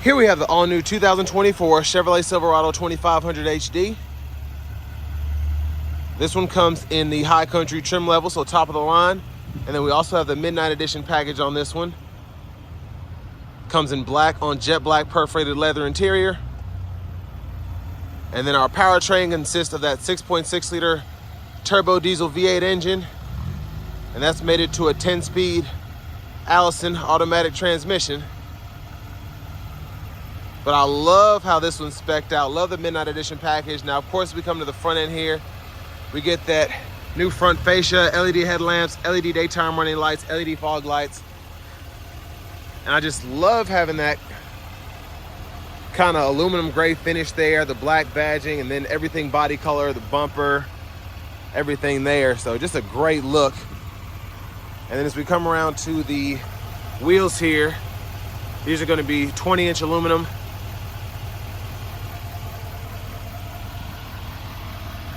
Here we have the all-new 2024 Chevrolet Silverado 2500HD. This one comes in the high country trim level, so top of the line. And then we also have the midnight edition package on this one. Comes in black on jet black perforated leather interior. And then our powertrain consists of that 6.6 liter turbo diesel V8 engine. And that's mated to a 10-speed Allison automatic transmission. But I love how this one's spec'd out. Love the midnight edition package. Now, of course, we come to the front end here. We get that new front fascia, LED headlamps, LED daytime running lights, LED fog lights. And I just love having that kind of aluminum gray finish there, the black badging, and then everything body color, the bumper, everything there. So just a great look. And then as we come around to the wheels here, these are going to be 20-inch aluminum.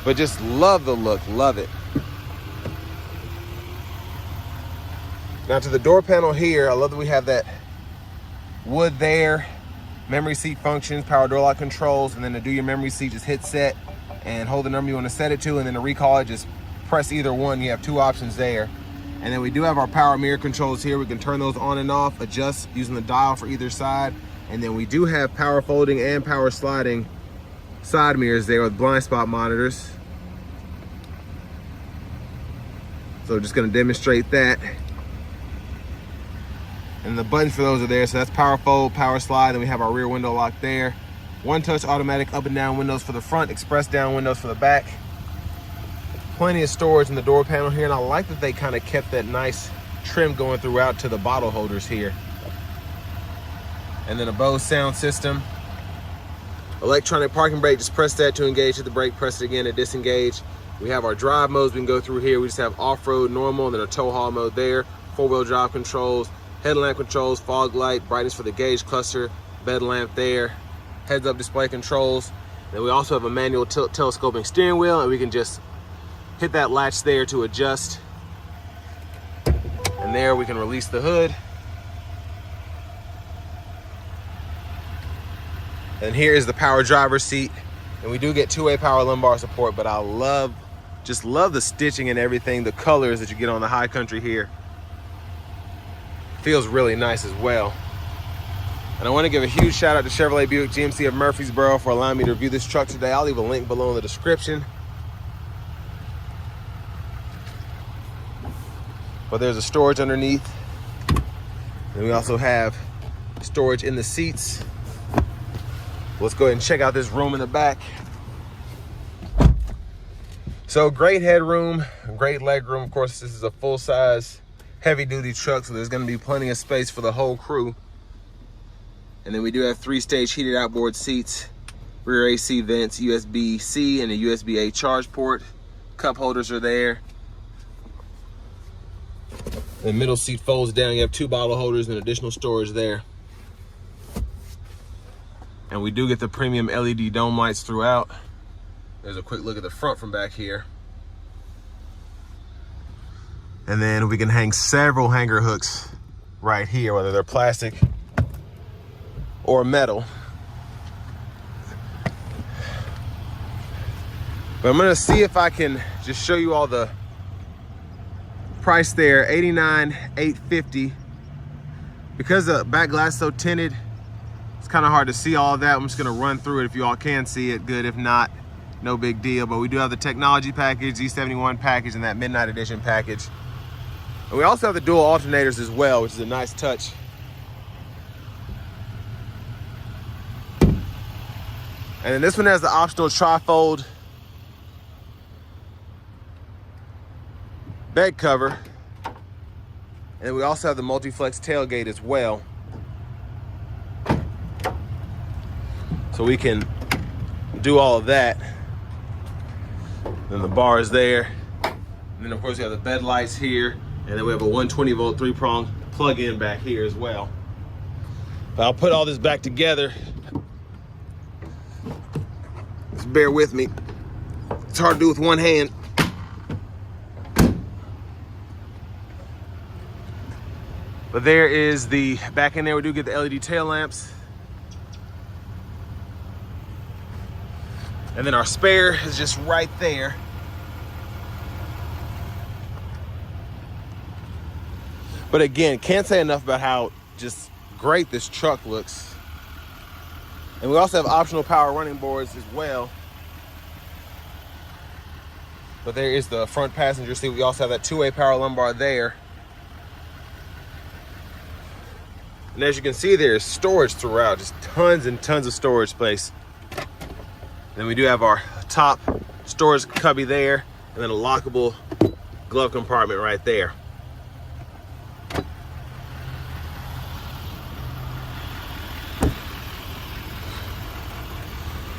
But just love the look, love it. Now to the door panel here, I love that we have that wood there, memory seat functions, power door lock controls, and then to do your memory seat, just hit set and hold the number you want to set it to, and then to recall it, just press either one. You have two options there. And then we do have our power mirror controls here. We can turn those on and off, adjust using the dial for either side. And then we do have power folding and power sliding side mirrors there with blind spot monitors. So just gonna demonstrate that. And the buttons for those are there. So that's power fold, power slide, and we have our rear window lock there. One touch automatic up and down windows for the front, express down windows for the back. Plenty of storage in the door panel here, and I like that they kind of kept that nice trim going throughout to the bottle holders here. And then a Bose sound system. Electronic parking brake, just press that to engage, hit the brake, press it again to disengage. We have our drive modes we can go through here. We just have off-road, normal, and then a tow haul mode there. Four-wheel drive controls, headlamp controls, fog light, brightness for the gauge cluster, bed lamp there, heads-up display controls. Then we also have a manual telescoping steering wheel, and we can just hit that latch there to adjust. And there we can release the hood. And here is the power driver's seat. And we do get two-way power lumbar support, but I just love the stitching and everything, the colors that you get on the high country here. Feels really nice as well. And I want to give a huge shout out to Chevrolet Buick GMC of Murfreesboro for allowing me to review this truck today. I'll leave a link below in the description. But there's a storage underneath. And we also have storage in the seats. Let's go ahead and check out this room in the back. So great headroom, great leg room. Of course, this is a full-size, heavy-duty truck, so there's gonna be plenty of space for the whole crew. And then we do have 3-stage heated outboard seats, rear AC vents, USB-C and a USB-A charge port. Cup holders are there. The middle seat folds down. You have two bottle holders and additional storage there. And we do get the premium LED dome lights throughout. There's a quick look at the front from back here. And then we can hang several hanger hooks right here, whether they're plastic or metal. But I'm gonna see if I can just show you all the price there, $89,850. Because the back glass is so tinted, it's kind of hard to see all of that. I'm just gonna run through it. If you all can see it, good. If not, no big deal. But we do have the technology package, E71 package, and that midnight edition package. And we also have the dual alternators as well, which is a nice touch. And then this one has the optional tri-fold bed cover. And we also have the multi-flex tailgate as well. So we can do all of that. Then the bar is there. And then of course we have the bed lights here. And then we have a 120 volt 3-prong plug-in back here as well. But I'll put all this back together. Just bear with me. It's hard to do with one hand. But there is the back in there. We do get the LED tail lamps. And then our spare is just right there. But again, can't say enough about how just great this truck looks. And we also have optional power running boards as well. But there is the front passenger seat. We also have that two-way power lumbar there. And as you can see, there's storage throughout, just tons and tons of storage space. Then we do have our top storage cubby there, and then a lockable glove compartment right there.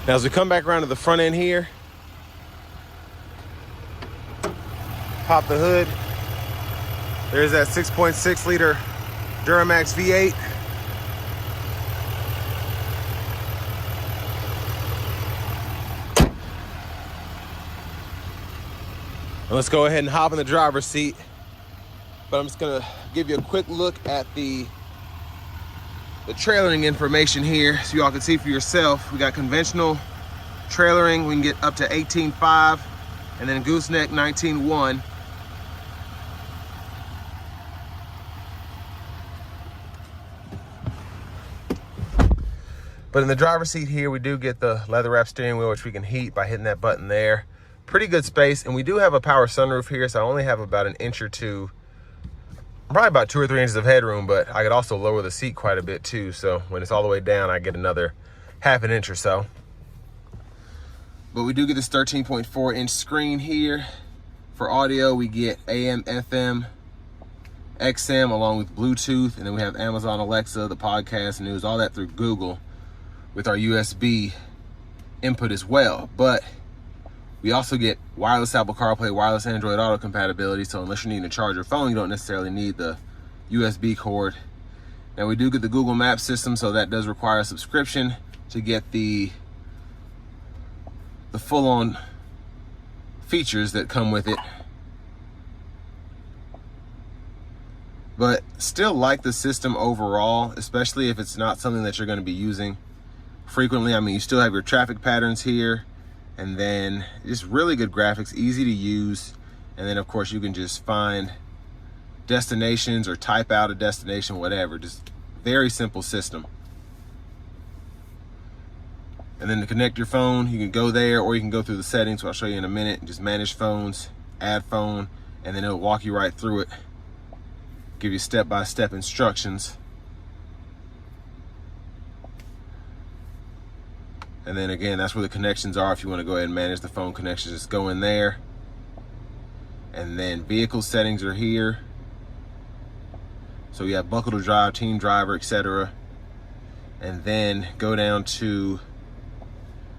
Now as we come back around to the front end here, pop the hood. There's that 6.6 liter Duramax V8. And let's go ahead and hop in the driver's seat. But I'm just gonna give you a quick look at the trailering information here so y'all can see for yourself. We got conventional trailering. We can get up to 18.5 and then gooseneck 19.1. But in the driver's seat here, we do get the leather wrap steering wheel, which we can heat by hitting that button there. Pretty good space. And we do have a power sunroof here, so I only have about an inch or two, probably about 2 or 3 inches of headroom, but I could also lower the seat quite a bit too. So when it's all the way down, I get another half an inch or so. But we do get this 13.4 inch screen here. For audio, we get AM, FM, XM, along with Bluetooth. And then we have Amazon Alexa, the podcast, news, all that through Google with our USB input as well. But we also get wireless Apple CarPlay, wireless Android Auto compatibility. So unless you're needing to charge your phone, you don't necessarily need the USB cord. Now we do get the Google Maps system, so that does require a subscription to get the full-on features that come with it. But still like the system overall, especially if it's not something that you're going to be using frequently. I mean, you still have your traffic patterns here, and then just really good graphics, easy to use. And then of course you can just find destinations or type out a destination, whatever. Just very simple system. And then to connect your phone, you can go there, or you can go through the settings, which I'll show you in a minute. Just manage phones, add phone, and then it'll walk you right through it. Give you step-by-step instructions. And then again, that's where the connections are. If you want to go ahead and manage the phone connections, just go in there. And then vehicle settings are here. So you have buckle to drive, team driver, etc. And then go down to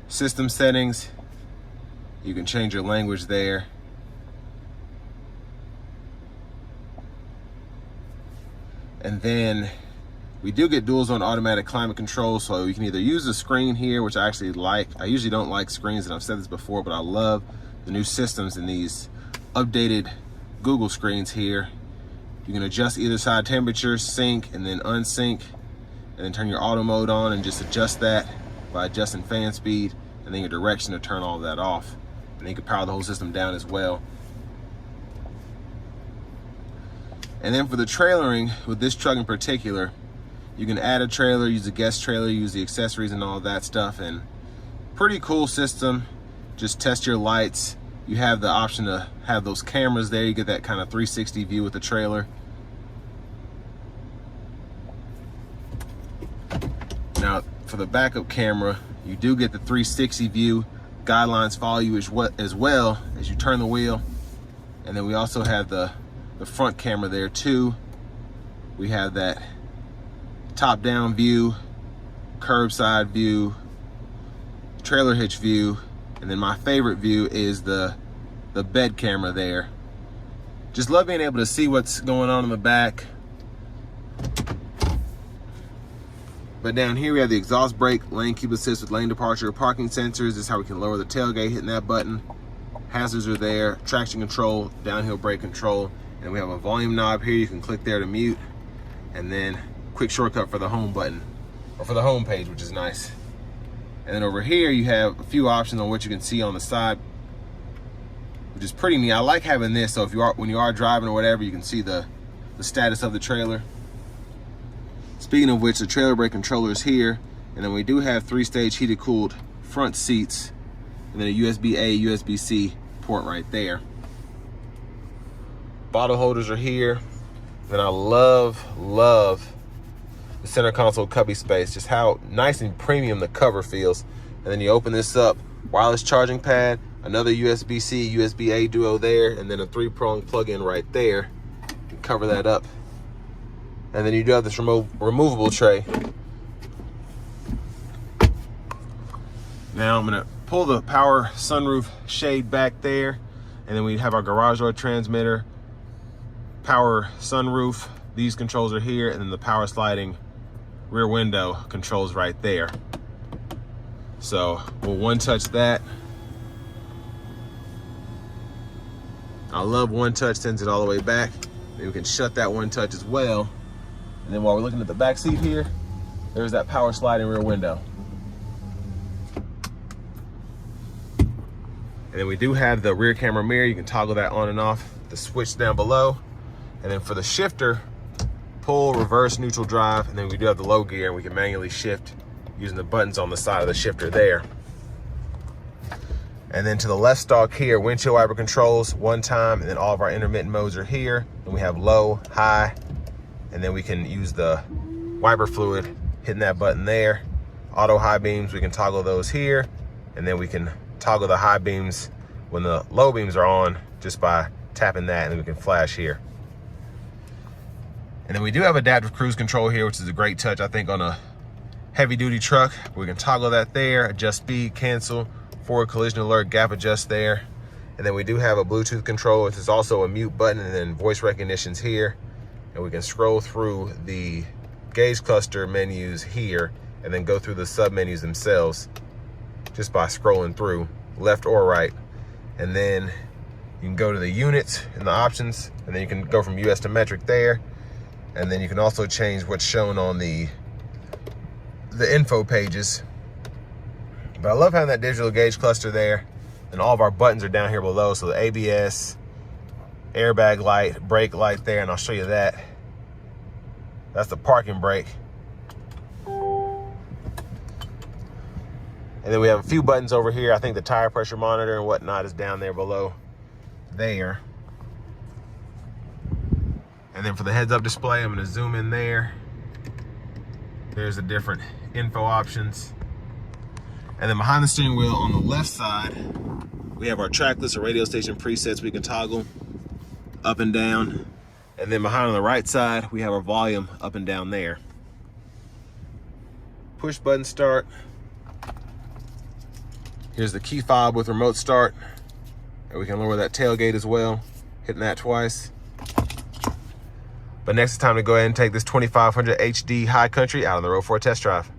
system settings. You can change your language there. And then we do get dual zone automatic climate control, so you can either use the screen here, which I actually like. I usually don't like screens, and I've said this before, but I love the new systems in these updated Google screens here. You can adjust either side temperature, sync, and then unsync, and then turn your auto mode on and just adjust that by adjusting fan speed, and then your direction to turn all of that off. And then you can power the whole system down as well. And then for the trailering, with this truck in particular, you can add a trailer, use a guest trailer, use the accessories and all of that stuff. And pretty cool system. Just test your lights. You have the option to have those cameras there. You get that kind of 360 view with the trailer. Now, for the backup camera, you do get the 360 view. Guidelines follow you as well as you turn the wheel. And then we also have the front camera there too. We have that top down view, curbside view, trailer hitch view, and then my favorite view is the bed camera there. Just love being able to see what's going on in the back. But down here we have the exhaust brake, lane keep assist with lane departure, parking sensors. This is how we can lower the tailgate, hitting that button. Hazards are there, traction control, downhill brake control. And we have a volume knob here. You can click there to mute. And then quick shortcut for the home button, or for the home page, which is nice. And then over here, you have a few options on what you can see on the side, which is pretty neat. I like having this, so if you are, when you are driving or whatever, you can see the status of the trailer. Speaking of which, the trailer brake controller is here, and then we do have 3-stage heated cooled front seats, and then a USB-A, USB-C port right there. Bottle holders are here. And I love the center console cubby space, just how nice and premium the cover feels. And then you open this up, wireless charging pad, another USB-C, USB-A duo there, and then a 3-prong plug-in right there. You can cover that up. And then you do have this removable tray. Now I'm gonna pull the power sunroof shade back there, and then we have our garage door transmitter, power sunroof, these controls are here, and then the power sliding rear window controls right there. So we'll one touch that. I love one touch, sends it all the way back. Then we can shut that one touch as well. And then while we're looking at the back seat here, there's that power sliding rear window. And then we do have the rear camera mirror. You can toggle that on and off. The switch down below. And then for the shifter, pull, reverse, neutral drive, and then we do have the low gear, and we can manually shift using the buttons on the side of the shifter there. And then to the left stalk here, windshield wiper controls one time, and then all of our intermittent modes are here. And we have low, high, and then we can use the wiper fluid, hitting that button there. Auto high beams, we can toggle those here, and then we can toggle the high beams when the low beams are on just by tapping that, and then we can flash here. And then we do have adaptive cruise control here, which is a great touch, I think, on a heavy duty truck. We can toggle that there, adjust speed, cancel, forward collision alert, gap adjust there. And then we do have a Bluetooth control, which is also a mute button, and then voice recognition's here. And we can scroll through the gauge cluster menus here, and then go through the sub menus themselves just by scrolling through left or right. And then you can go to the units and the options, and then you can go from US to metric there. And then you can also change what's shown on the info pages. But I love having that digital gauge cluster there. And all of our buttons are down here below. So the ABS, airbag light, brake light there, and I'll show you that. That's the parking brake. And then we have a few buttons over here. I think the tire pressure monitor and whatnot is down there below there. And then for the heads-up display, I'm gonna zoom in there. There's the different info options. And then behind the steering wheel on the left side, we have our track list or radio station presets we can toggle up and down. And then behind on the right side, we have our volume up and down there. Push button start. Here's the key fob with remote start. And we can lower that tailgate as well, hitting that twice. But next it's time to go ahead and take this 2500 HD High Country out on the road for a test drive.